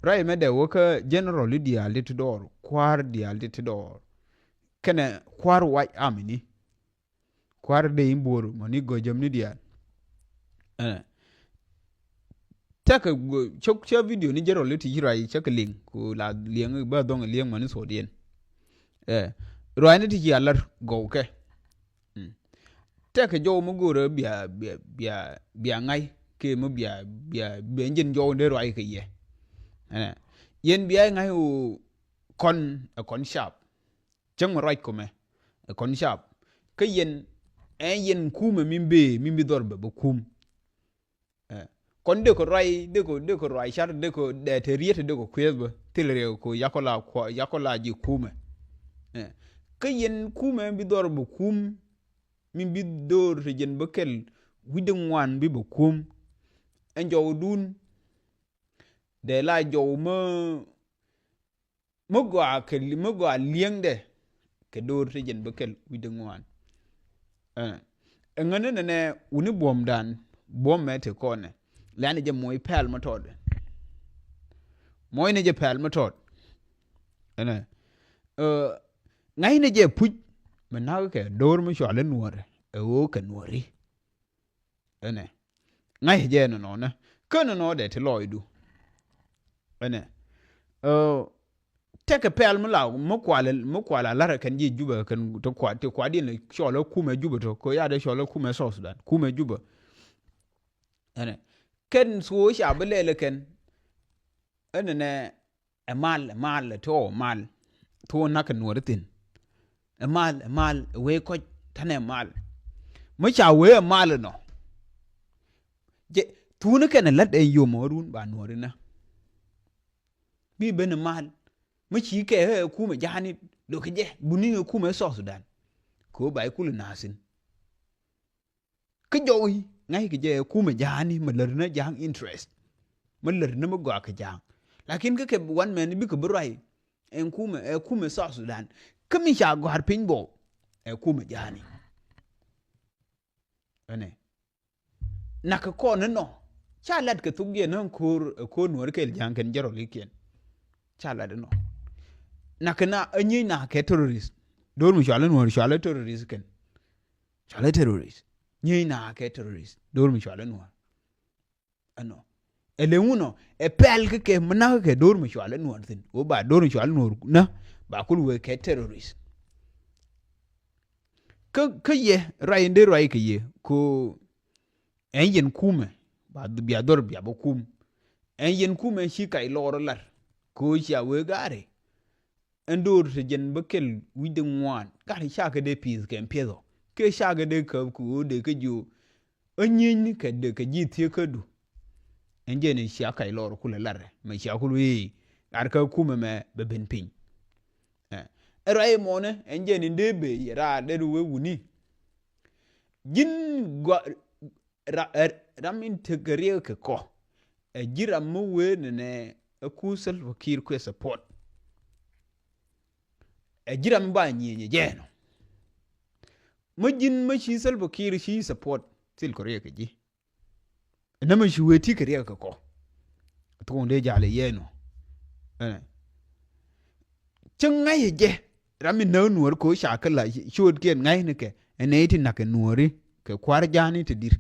rai me de woka general dia litidor kwar dia litidor kene kwar white army ni kwar de imbor moni go jamni dia taka chok cha video ni general liti hirai chak ling ku la liang ba dong liang man so dien roi ni ti yalar go ke taka jo mu go bia ngai ke mu bia benjin jo de roi ke ye yen bia ngai u kon sharp chang roi ko me kon sharp ke yen kuma mimbe dorbe bo kum kon de ko roi char de ko de te riete de ko kwebe tilre ko yakola ji kuma ke yen kuma bi dorbe kum mimbi dor te jen bekel widin wan bi bo kum en jow dun de la jow mo gwa lieng de ke dor te jen bekel widin wan ngane ne uni bom dan bom me te kone lani je moy pel matod moy ne je pel matod ngai ne je puj mena ke dor mo shale nuore o ke nuori ngai je no na kono no de te loidu take pel mo kwala lara kan ji juba kan to kwa din shole kuma juba to ko ya de shole kuma so sudan kuma juba ken so sha belele ken ne mal to na kan nuortin mal we ko tane mal mo cha we mal no je tunu ken la de yo morun ba nuorina bi ben mal mo chi ke kuma jani do ke je buni kuma so sudan ko bai kul nasin ke joyi ngai ke je kuma jani malar na jang interest malar na magwa ka jang lakin ke one man bi ko brai en kuma so sudan kami sha gwar pinbo kuma jani naka ko no cha lad ka tugye nan ko nuor ke jang ken jero likien cha lad no naka na anyi na ke terrorist dor mu shala nuor shala terrorist ken shala terrorist nyi na ke terrorist dor mu shala nuor elewuno pel ke mna ke dor mu shala nuor tin o ba dor mu shala nuor na ba kul we ke terrorist ke ye rainde rai ke ye ko yen kume ba bia dor bia bo kum yen kume shi kai lor lar ko sha we gare endor te jen bekel widin wan gari sha ke de piz ke empiezo ke sha ke de ku de ke ju onyin ke de ke ji tie ke du enje ne sha kai lor kula lar me sha kulu yi ar ka kume me be ben pin rai mone enje ni ndebe ra de we wuni jin gwa ramin tegere ke ko jira mu we ne akusal fakir ko support jira mi ba nyenye jeno majin mashi sal fakir shi support sil ko ke ji na ma shi weti ke ke ko to nde jale yeno cin ngai je ramin na nuor ko sha kala shod ken ngai ne ke ne ti na ke nuori ke kwar jani te dir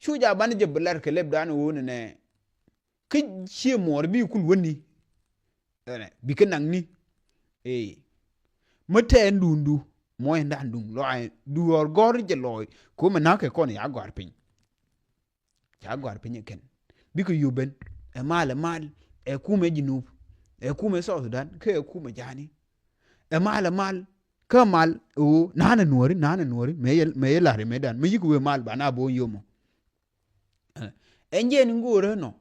shuja ban je blar ke leb dan woni ne ke che mor bi kul woni bi ke nang ni mate ndundu moy ndandung lo ay du gor je loy ko ma na ke kon ya gwar pin ken bi ko yuben mal kuma jinub kuma so sudan ke kuma jani mal ka mal o nana nuori me yelare medan me yiku mal bana bo yomo enjen ngore no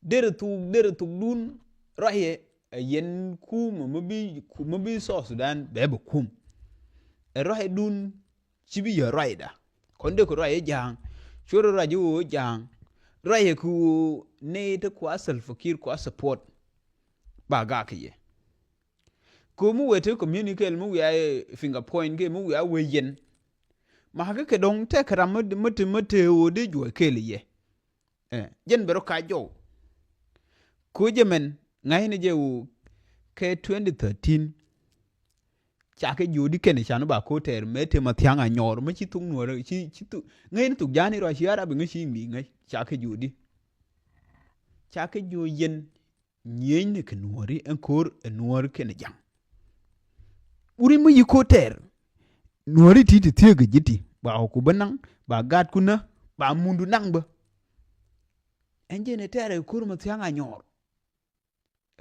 dere tu dun raye yen kuma mabi so sudan bebe kum raye dun chibi ya raida konde ko raye jang choro rajo jang raye ku ne ta kwa fakir kwa support ba ga kiye ko mu wete communicate mu ya finger point ke mu ya we yen ma ga ke don te kram mate o de jo kele ye jen bero ka jo ko jemen ngai ne je u ke 2013 cha ke judi ken cha no ba ko ter mete ma tyanga nyor ma chi tung nuor chi tu ngai ne tu jani ro chi ara bi ngi mi ngai cha ke judi cha ke jo yen nyen ne ke nuori en kor nuor ken jang uri mu yi ko ter nuori ti tie ge jiti ba ko banang ba gat kuna ba mundu nang ba enje ne tere kor ma tyanga nyor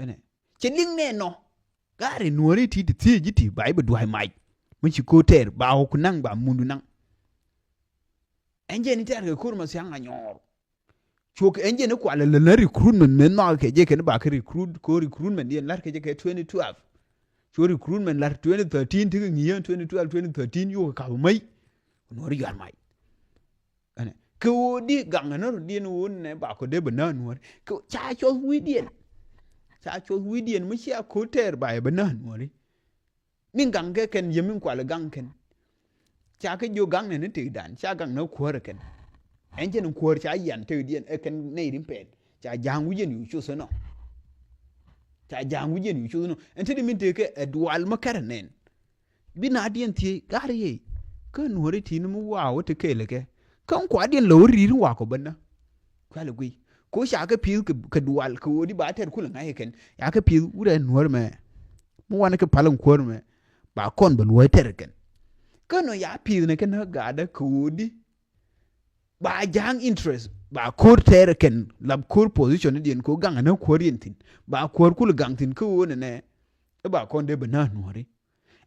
ene cheling ne no gare nuori ti tie jiti ba ibe duai mai mu chi ko ter ba ko nang ba mundu nang enje ne tere kor ma tyanga nyor chok enje ne kwala le recruitment men no ke je ken ba ke recruitment yen lar ke je ke 2012 cho recruitment lar 2013 ti ngi 2012 2013 yo ka mai no ri yan mai ane ko di gang no di no ne ba ko de bana no ko cha cho wi dien mu sia ko ter ba bana no ri min gang ke ken yemin kwala gang ken cha ke jo gang ne ti dan cha gang no ko ken enje no ko cha yan te dien e ken nei rim pen cha jang wi yen yu chu so no cha jang wi yen yu chu no ente min te ke dual makar nen bina dien ti gari ye ko no ri ti no mu wa o te ke le ke kan kwa dien lo ri wa ko banna kwa le gui ko sha ka pil ke dual ko di ba ter kula ngai ken ya ka pil ure no me mu wa ne ke palan ko me ba kon ba lo ter ken ko no ya pil ne ken ga da ko di ba jang interest ba kor ter ken lab kor position dien ko gang na kor yentin ba kor kul gang tin ko ne ba kon de bana nori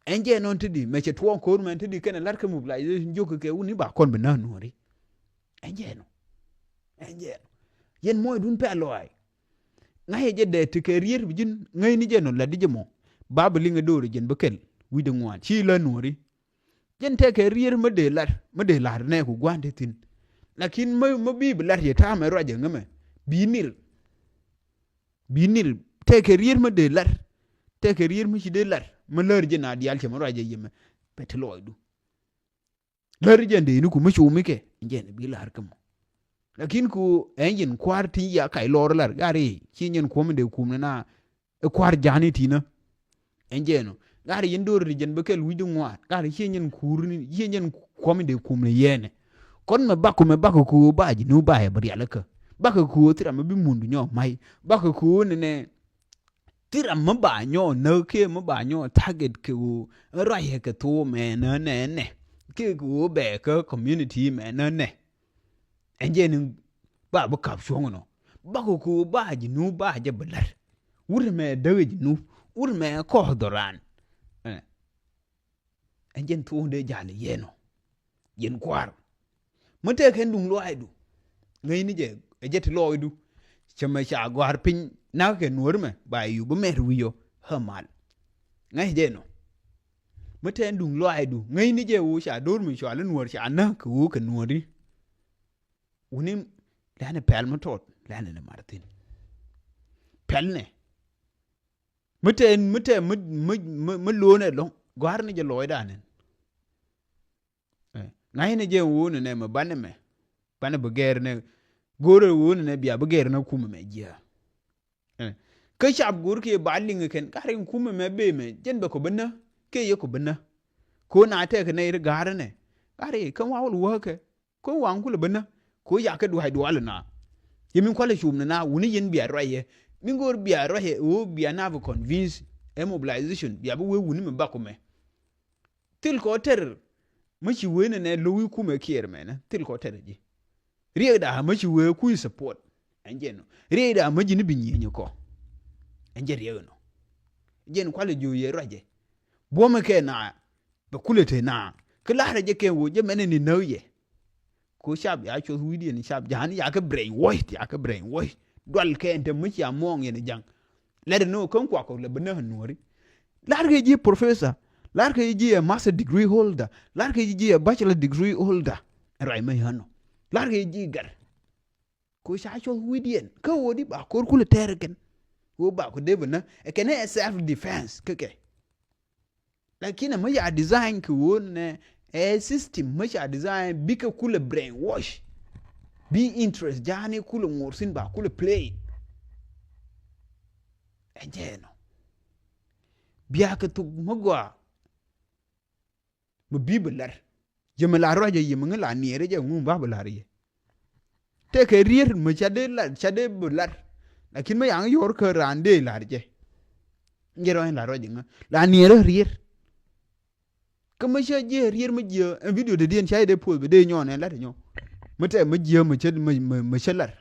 enje non tidi me che tuon kor men tidi ken lar ke mobilization joko ke uni ba kon bana nori enje yen moy dun pe loy ngai je de te ke rier bijin ngai ni je no la di je mo babu linga do jen bekel wi de ngwan chi la nori jen te ke rier me de lar ne ku gwande tin lakin ma bi lar ye ta me roje ngame binil te ke rier me de lar te ke rier mi de lar ma lar je na dial che ma roje yeme petloy du lar je de ni ku mi chu mi ke je ne bi lar kam lakin ku engine kwar ti ya kai lor lar gari chi nyen ko me de kum na kwar jani ti na enje no gari yin dor jen bekel wi de ngwa gari chi nyen kurni chi nyen ko me de kum ne yene kon me bako ku ba ji nu ba ya bari alaka bako ku tira me bi mundu nyo mai bako ku ne tira me ba nyo no ke me ba nyo target ke u ra ye ke to me ne ke ku be ke community me ne enje ni ba bu kap shongo no bako ku ba ji nu ba je balar wur me dawe ji nu wur me ko doran enje tu de jale yeno yen kwar mate ken dung lo aidu ngai ni je e jet lo aidu chama cha gwar pin na ke nuor me ba yu bu mer wiyo hamal ngai je no mate dung lo aidu ngai ni je wu cha dor mi cha le nuor cha na ku ke nuori unim lane pel motot lane ne martin pel ne mate lo ne lo gwar ni je lo da ne ngai ne je wu ne me bane beger ne gore wu ne biya beger na kuma me jiya ka shab gur ke balling ken karin kuma me be me jen ba ko banna ke ye ko banna ko na te ke ne gar ne kare kan wa lu ke ko wa ngul banna ko ya ka du hay du wala na yemin kwale shum na wuni yen biya roye min gor biya roye o biya na bu convince e mobilization biya bu we wuni me ba ko me til ko ter machi wene ne lowi kuma kier mena til ko ter ji rieda machi we ku support anje no rieda maji ni binyi ko anje rieda no jen kwale ju ye roje bo me ke na be kulete na klara je ke wo je mene ni no ye ko shab ya cho widi ni shab jani ya ka brain wash dol ke ente machi among ye ne jang le no kon kwa ko le bana nori large ji professor large ji a master degree holder large ji a bachelor degree holder rai mai hano large ji gar ko sha cho widien ko wodi ba ko kula terken wo ba ko debna e kene self defense keke lakini ma ya design ko won e system ma ya design bika kula brain wash be interest jani kula ngorsin ba kula play ejeno biya ka tuk magwa mu bibelar jema la roje yema ngala niere je ngum ba belar ye te ke rier mu chade belar lakin ma yang yor ka rande lar je ngero en la roje nga la niere rier kama sha je rier ma je en video de dien chai de pol be de nyon en la de nyon mate ma je ma ched ma chelar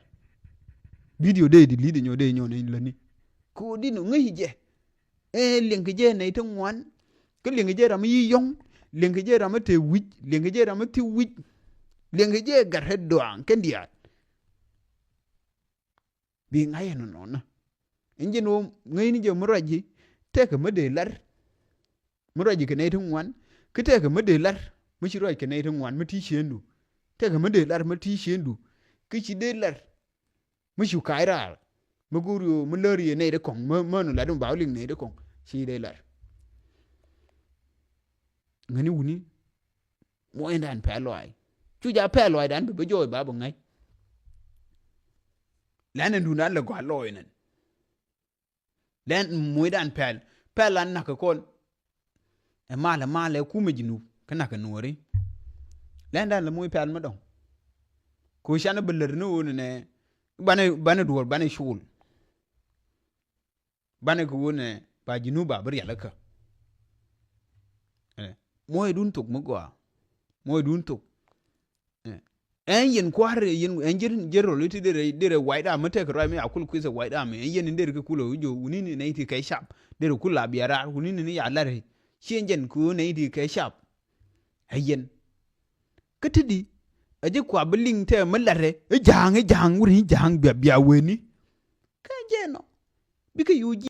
video de di li de nyon de nyon en la ni ko di no ngi je leng je nei to ngwan ke leng je ra mi yong leng je ra ma te wich leng je ra ma ti wich leng je gar he doang ken dia bi ngai no na inje no ngai ni je mo raji te ka ma de lar mo raji ke nei to ngwan ke te ka ma de lar mo chi roi ke nei to ngwan ma ti shendu te ka ma de lar ma ti shendu ke chi de lar mo shu kai ra mo guru mo lori nei de kong mo no la dum ba ling nei de kong chi de lar ngani wuni mo endan pa loai chu ja pa loai dan be joy ba bo ngai lan ndu nan la gwa loai nan lan mo dan pa lan na ka kon e mala ku me jinu kana ka nori lan dan la mo pa ma dong ko shana beler no ne bana duwar bana shul bana ko ne ba jinu ba bar yalaka moy dun tok magwa moy dun tok en yen kware yen en jero liti de waida mate ko rami akul kuisa waida me en yen der ko kulo jo unini ne ti kai shap der kula biara unini ni ya lare shenjen ku ne ti kai shap ayen katidi aje kwa biling te malare jang wuri jang bia weni ka jeno bika yuji